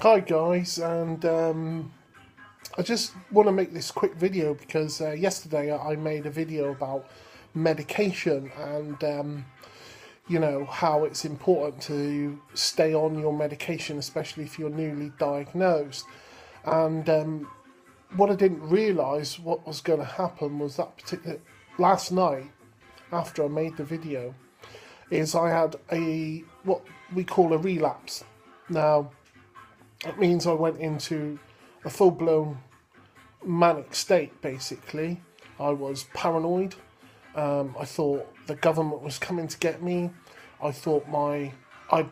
Hi guys, and I just want to make this quick video because yesterday I made a video about medication and how it's important to stay on your medication, especially if you're newly diagnosed. And what I didn't realise what was going to happen was that particular last night after I made the video is I had a what we call a relapse. Now it means I went into a full-blown manic state, basically. I was paranoid. I thought the government was coming to get me. I thought I'd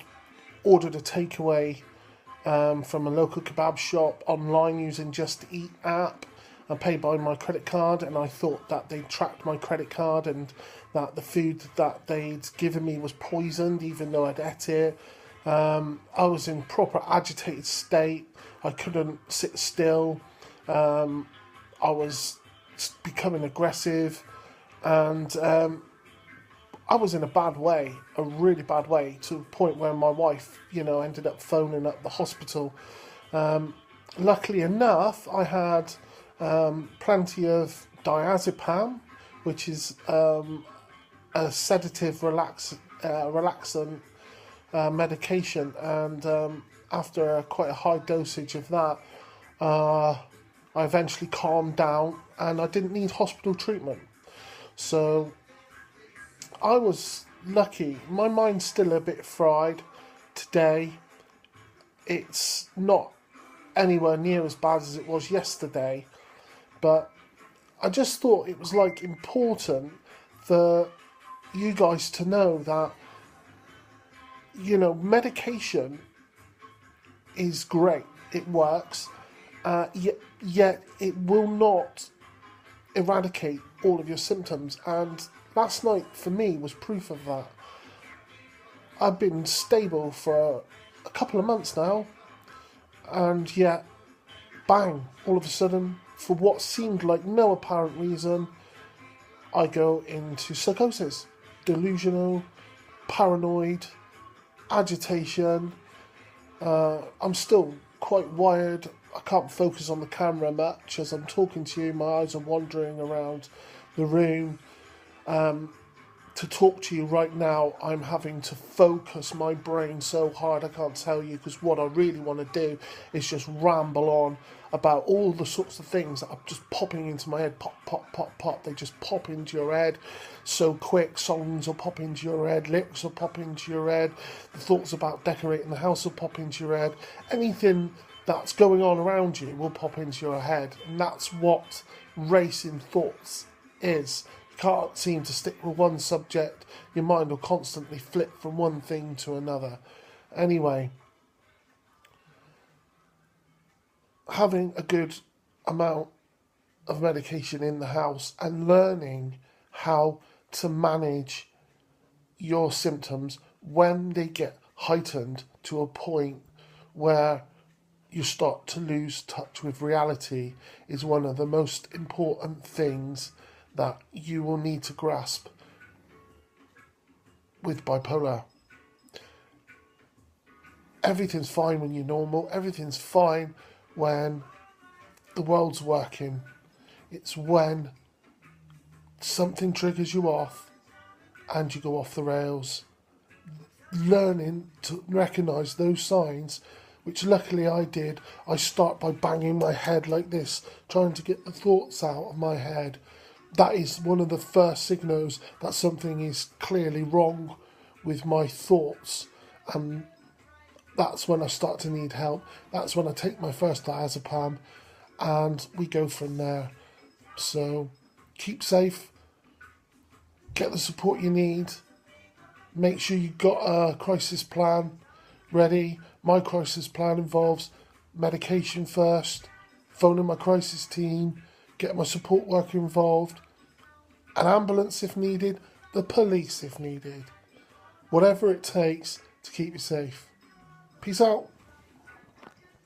ordered a takeaway from a local kebab shop online using Just Eat app and paid by my credit card, and I thought that they'd tracked my credit card and that the food that they'd given me was poisoned, even though I'd ate it. I was in proper agitated state. I couldn't sit still. I was becoming aggressive, and I was in a bad way, a really bad way, to the point where my wife, ended up phoning up the hospital. Luckily enough, I had plenty of diazepam, which is a sedative relaxant medication, and after quite a high dosage of that, I eventually calmed down and I didn't need hospital treatment. So I was lucky. My mind's still a bit fried today. It's not anywhere near as bad as it was yesterday, but I just thought it was important for you guys to know that medication is great. It works, yet it will not eradicate all of your symptoms. And last night for me was proof of that. I've been stable for a couple of months now, and yet, bang, all of a sudden, for what seemed like no apparent reason, I go into psychosis, delusional, paranoid, agitation. I'm still quite wired. I can't focus on the camera much as I'm talking to you. My eyes are wandering around the room. To talk to you right now, I'm having to focus my brain so hard I can't tell you, because what I really want to do is just ramble on about all the sorts of things that are just popping into my head. Pop, pop, pop, pop. They just pop into your head so quick. Songs will pop into your head. Lyrics will pop into your head. The thoughts about decorating the house will pop into your head. Anything that's going on around you will pop into your head. And that's what racing thoughts is. Can't seem to stick with one subject. Your mind will constantly flip from one thing to another. Anyway, having a good amount of medication in the house and learning how to manage your symptoms when they get heightened to a point where you start to lose touch with reality is one of the most important things that you will need to grasp with bipolar. Everything's fine when you're normal. Everything's fine when the world's working. It's when something triggers you off and you go off the rails. Learning to recognise those signs, which luckily I did. I start by banging my head like this, trying to get the thoughts out of my head. That is one of the first signals that something is clearly wrong with my thoughts. And that's when I start to need help. That's when I take my first diazepam and we go from there. So keep safe, get the support you need, make sure you've got a crisis plan ready. My crisis plan involves medication first, phoning my crisis team, get my support worker involved, an ambulance if needed, the police if needed. Whatever it takes to keep you safe. Peace out.